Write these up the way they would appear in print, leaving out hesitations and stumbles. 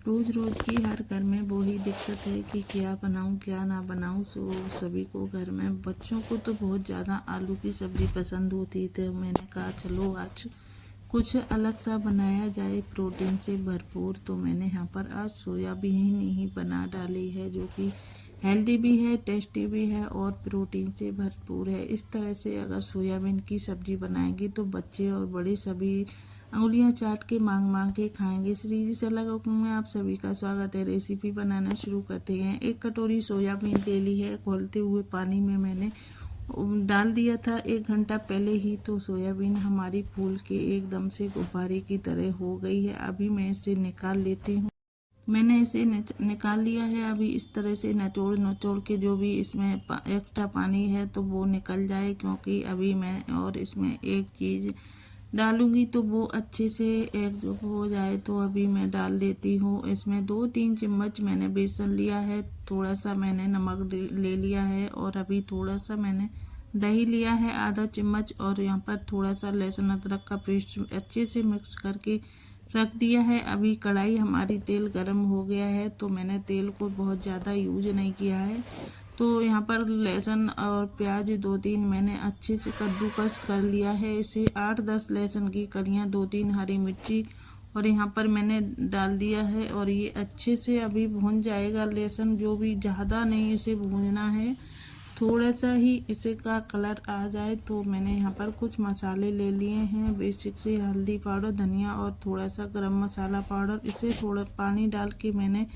रोज़ रोज़ की हर घर में वही दिक्कत है कि क्या बनाऊं क्या ना बनाऊं। सभी को घर में बच्चों को तो बहुत ज़्यादा आलू की सब्ज़ी पसंद होती है, तो मैंने कहा चलो आज कुछ अलग सा बनाया जाए प्रोटीन से भरपूर। तो मैंने यहाँ पर आज सोयाबीन ही बना डाली है, जो कि हेल्दी भी है, टेस्टी भी है और प्रोटीन से भरपूर है। इस तरह से अगर सोयाबीन की सब्ज़ी बनाएंगे तो बच्चे और बड़े सभी अंगुलियां चाट के मांग मांग के खाएंगे। श्री सलाह कुकिंग में आप सभी का स्वागत है। रेसिपी बनाना शुरू करते हैं। 1 कटोरी सोयाबीन ले ली है। खौलते हुए पानी में मैंने डाल दिया था 1 घंटा पहले ही, तो सोयाबीन हमारी फूल के एकदम से गुब्बारे की तरह हो गई है। अभी मैं इसे निकाल लेती हूँ। मैंने इसे निकाल लिया है। अभी इस तरह से निचोड़ निचोड़ के जो भी इसमें एक्स्ट्रा पानी है तो वो निकल जाए, क्योंकि अभी मैं और इसमें एक चीज़ डालूंगी तो वो अच्छे से एकजुट हो जाए। तो अभी मैं डाल देती हूँ इसमें 2-3 चम्मच मैंने बेसन लिया है, थोड़ा सा मैंने नमक ले लिया है और अभी थोड़ा सा मैंने दही लिया है आधा चम्मच, और यहाँ पर थोड़ा सा लहसुन अदरक का पेस्ट अच्छे से मिक्स करके रख दिया है। अभी कढ़ाई हमारी तेल गरम हो गया है, तो मैंने तेल को बहुत ज़्यादा यूज नहीं किया है। तो यहाँ पर लहसुन और प्याज 2-3 मैंने अच्छे से कद्दूकस कर लिया है। इसे 8-10 लहसुन की कलियाँ, 2-3 हरी मिर्ची और यहाँ पर मैंने डाल दिया है, और ये अच्छे से अभी भून जाएगा। लहसुन जो भी ज़्यादा नहीं इसे भूनना है, थोड़ा सा ही इसे का कलर आ जाए। तो मैंने यहाँ पर कुछ मसाले ले लिए हैं बेसिक से, हल्दी पाउडर, धनिया और थोड़ा सा गरम मसाला पाउडर। इसे थोड़ा पानी डाल के मैंने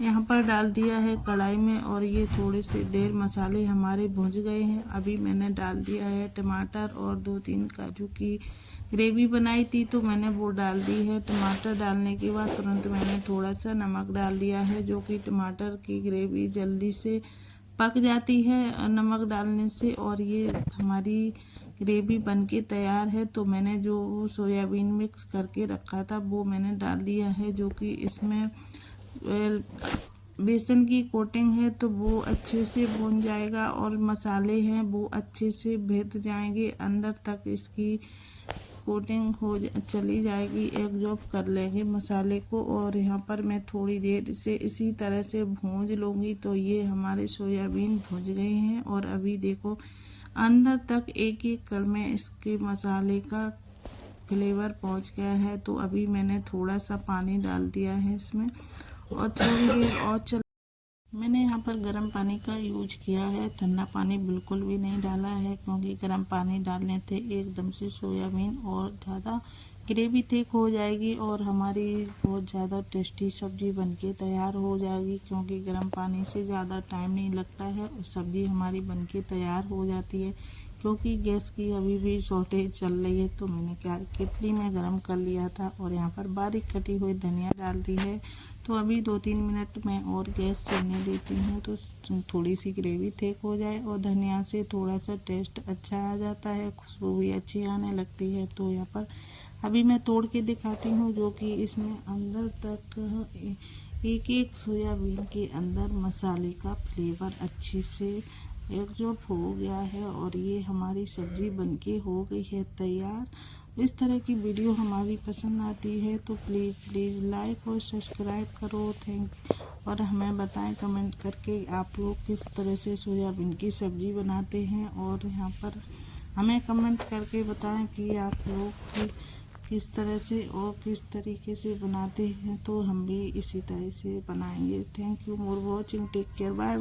यहाँ पर डाल दिया है कढ़ाई में, और ये थोड़ी सी देर मसाले हमारे भुज गए हैं। अभी मैंने डाल दिया है टमाटर और 2-3 काजू की ग्रेवी बनाई थी, तो मैंने वो डाल दी है। टमाटर डालने के बाद तुरंत मैंने थोड़ा सा नमक डाल दिया है, जो कि टमाटर की ग्रेवी जल्दी से पक जाती है नमक डालने से, और ये हमारी ग्रेवी बनके तैयार है। तो मैंने जो सोयाबीन मिक्स करके रखा था वो मैंने डाल दिया है, जो कि इसमें बेसन की कोटिंग है तो वो अच्छे से भून जाएगा, और मसाले हैं वो अच्छे से भीग जाएंगे अंदर तक, इसकी कोटिंग हो चली जाएगी, एकजुट कर लेंगे मसाले को। और यहाँ पर मैं थोड़ी देर से इसी तरह से भूंज लूँगी। तो ये हमारे सोयाबीन भुज गए हैं, और अभी देखो अंदर तक एक एक कर में इसके मसाले का फ्लेवर पहुँच गया है। तो अभी मैंने थोड़ा सा पानी डाल दिया है इसमें, और थोड़ी देर और मैंने यहाँ पर गर्म पानी का यूज किया है, ठंडा पानी बिल्कुल भी नहीं डाला है, क्योंकि गर्म पानी डालने से एकदम से सोयाबीन और ज़्यादा ग्रेवी थिक हो जाएगी और हमारी बहुत ज़्यादा टेस्टी सब्ज़ी बनके तैयार हो जाएगी। क्योंकि गर्म पानी से ज़्यादा टाइम नहीं लगता है और सब्ज़ी हमारी बनके तैयार हो जाती है। क्योंकि गैस की अभी भी शॉर्टेज चल रही है, तो मैंने क्या केतली में गर्म कर लिया था, और यहाँ पर बारीक कटी हुई धनिया डाल दी है। तो अभी 2-3 मिनट में और गैस सेकने देती हूँ, तो थोड़ी सी ग्रेवी थिक हो जाए, और धनिया से थोड़ा सा टेस्ट अच्छा आ जाता है, खुशबू भी अच्छी आने लगती है। तो यहाँ पर अभी मैं तोड़ के दिखाती हूँ, जो कि इसमें अंदर तक एक एक सोयाबीन के अंदर मसाले का फ्लेवर अच्छे से एकजुट हो गया है, और ये हमारी सब्ज़ी बनके हो गई है तैयार। इस तरह की वीडियो हमारी पसंद आती है तो प्लीज़ लाइक और सब्सक्राइब करो। और हमें बताएं कमेंट करके आप लोग किस तरह से सोयाबीन की सब्ज़ी बनाते हैं, और यहाँ पर हमें कमेंट करके बताएं कि आप लोग किस तरह से और किस तरीके से बनाते हैं, तो हम भी इसी तरह से बनाएंगे। Thank you for watching, take care, bye bye.